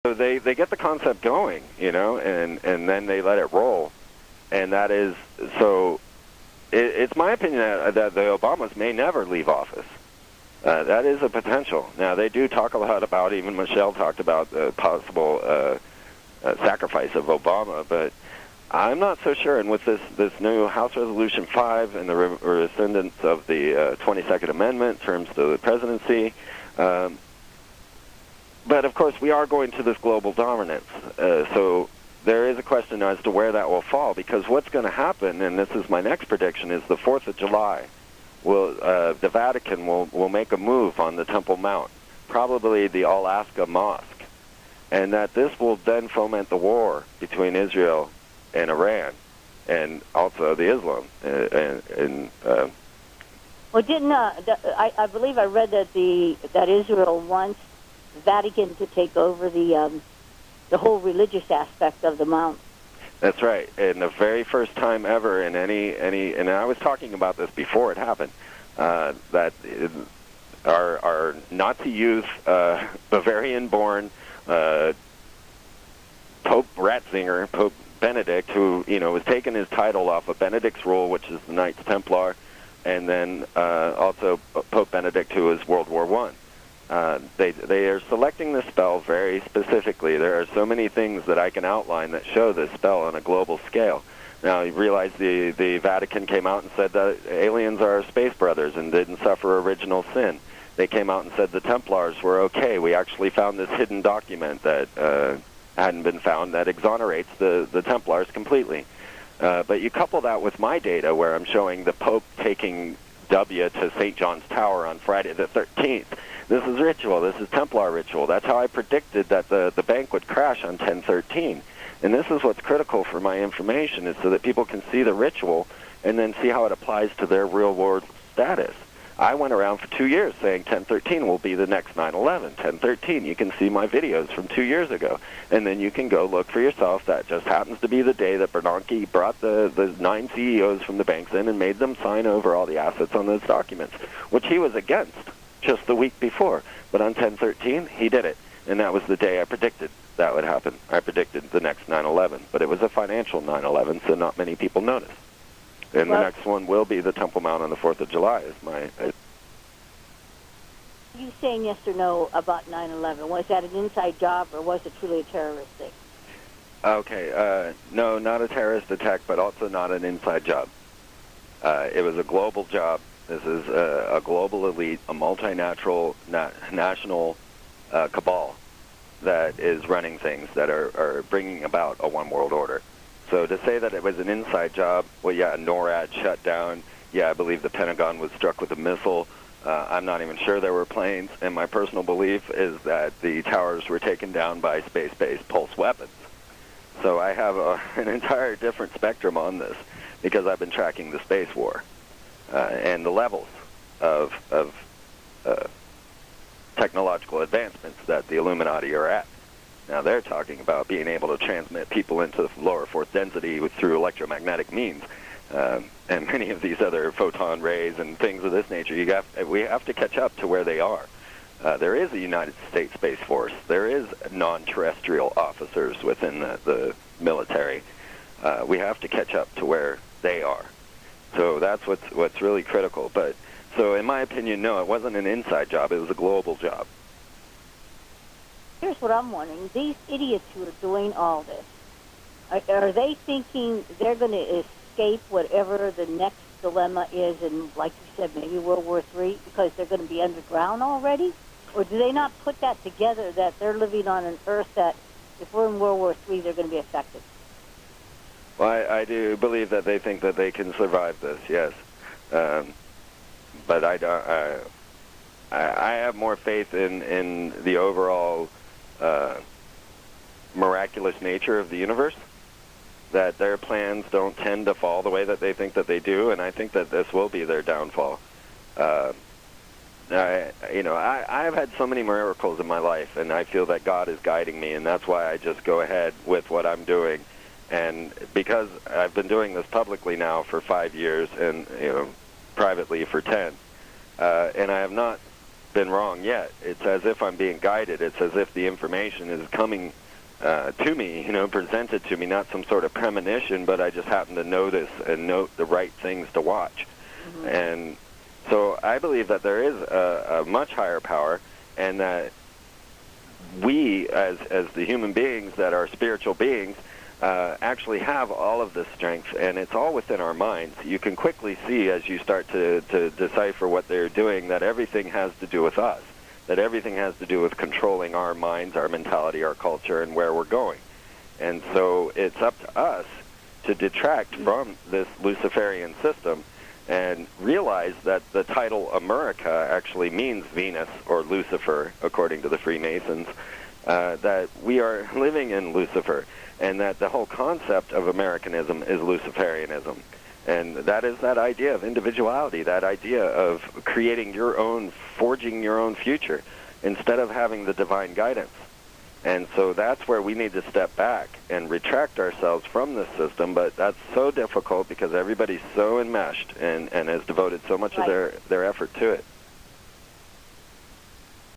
So they get the concept going, and then they let it roll, and that is so. It's my opinion that the Obamas may never leave office. That is a potential. Now they do talk a lot about. Even Michelle talked about the possible sacrifice of Obama, but I'm not so sure. And with this new House Resolution 5 and the rescindance of the 22nd Amendment in terms of the presidency. But, of course, we are going to this global dominance. So there is a question as to where that will fall, because what's going to happen, and this is my next prediction, is the 4th of July. The Vatican will make a move on the Temple Mount, probably the Alaska Mosque, and that this will then foment the war between Israel and Iran, and also the Islam. Well, I believe I read that Israel wants Vatican to take over the whole religious aspect of the Mount. That's right. And the very first time ever in any and I was talking about this before it happened, that our Nazi youth, Bavarian-born Pope Ratzinger, Pope Benedict, who was taking his title off of Benedict's rule, which is the Knights Templar, and then also Pope Benedict, who is World War I. They are selecting this spell very specifically. There are so many things that I can outline that show this spell on a global scale. Now, you realize the Vatican came out and said that aliens are our space brothers and didn't suffer original sin. They came out and said the Templars were okay. We actually found this hidden document that hadn't been found that exonerates the Templars completely. But you couple that with my data where I'm showing the Pope taking W to St. John's Tower on Friday the 13th. This is ritual. This is Templar ritual. That's how I predicted that the bank would crash on 10/13. And this is what's critical for my information, is so that people can see the ritual and then see how it applies to their real-world status. I went around for 2 years saying 10/13 will be the next 9/11. 10/13, you can see my videos from 2 years ago. And then you can go look for yourself. That just happens to be the day that Bernanke brought the 9 CEOs from the banks in and made them sign over all the assets on those documents, which he was against just the week before. But on 10/13, he did it. And that was the day I predicted that would happen. I predicted the next 9/11. But it was a financial 9/11, so not many people noticed. And the next one will be the Temple Mount on the 4th of July. Are you saying yes or no about 9/11? Was that an inside job, or was it truly a terrorist thing? Okay, no, not a terrorist attack, but also not an inside job. It was a global job. This is a global elite, a multinational national cabal that is running things that are bringing about a one-world order. So to say that it was an inside job, well, yeah, NORAD shut down. Yeah, I believe the Pentagon was struck with a missile. I'm not even sure there were planes, and my personal belief is that the towers were taken down by space-based pulse weapons. So I have an entire different spectrum on this because I've been tracking the space war and the levels of technological advancements that the Illuminati are at. Now, they're talking about being able to transmit people into the lower fourth density through electromagnetic means, and many of these other photon rays and things of this nature. We have to catch up to where they are. There is a United States Space Force. There is non-terrestrial officers within the military. We have to catch up to where they are. So that's what's really critical. But so, in my opinion, no, it wasn't an inside job. It was a global job. Here's what I'm wondering. These idiots who are doing all this, are they thinking they're going to escape whatever the next dilemma is, and like you said, maybe World War III, because they're going to be underground already? Or do they not put that together, that they're living on an Earth that if we're in World War III, they're going to be affected? Well, I do believe that they think that they can survive this, yes. But I have more faith in the overall miraculous nature of the universe, that their plans don't tend to fall the way that they think that they do, and I think that this will be their downfall. I've had so many miracles in my life, and I feel that God is guiding me, and that's why I just go ahead with what I'm doing. And because I've been doing this publicly now for 5 years and privately for 10, and I have not been wrong yet. It's as if I'm being guided. It's as if the information is coming to me, presented to me, not some sort of premonition, but I just happen to notice and note the right things to watch. Mm-hmm. And so I believe that there is a much higher power, and that we, as the human beings that are spiritual beings, actually have all of this strength, and it's all within our minds. You can quickly see as you start to decipher what they're doing that everything has to do with us, that everything has to do with controlling our minds, our mentality, our culture, and where we're going. And so it's up to us to detract from this Luciferian system and realize that the title America actually means Venus or Lucifer, according to the Freemasons, that we are living in Lucifer, and that the whole concept of Americanism is Luciferianism. And that is that idea of individuality, that idea of creating your own, forging your own future, instead of having the divine guidance. And so that's where we need to step back and retract ourselves from this system, but that's so difficult because everybody's so enmeshed and has devoted so much of their effort to it.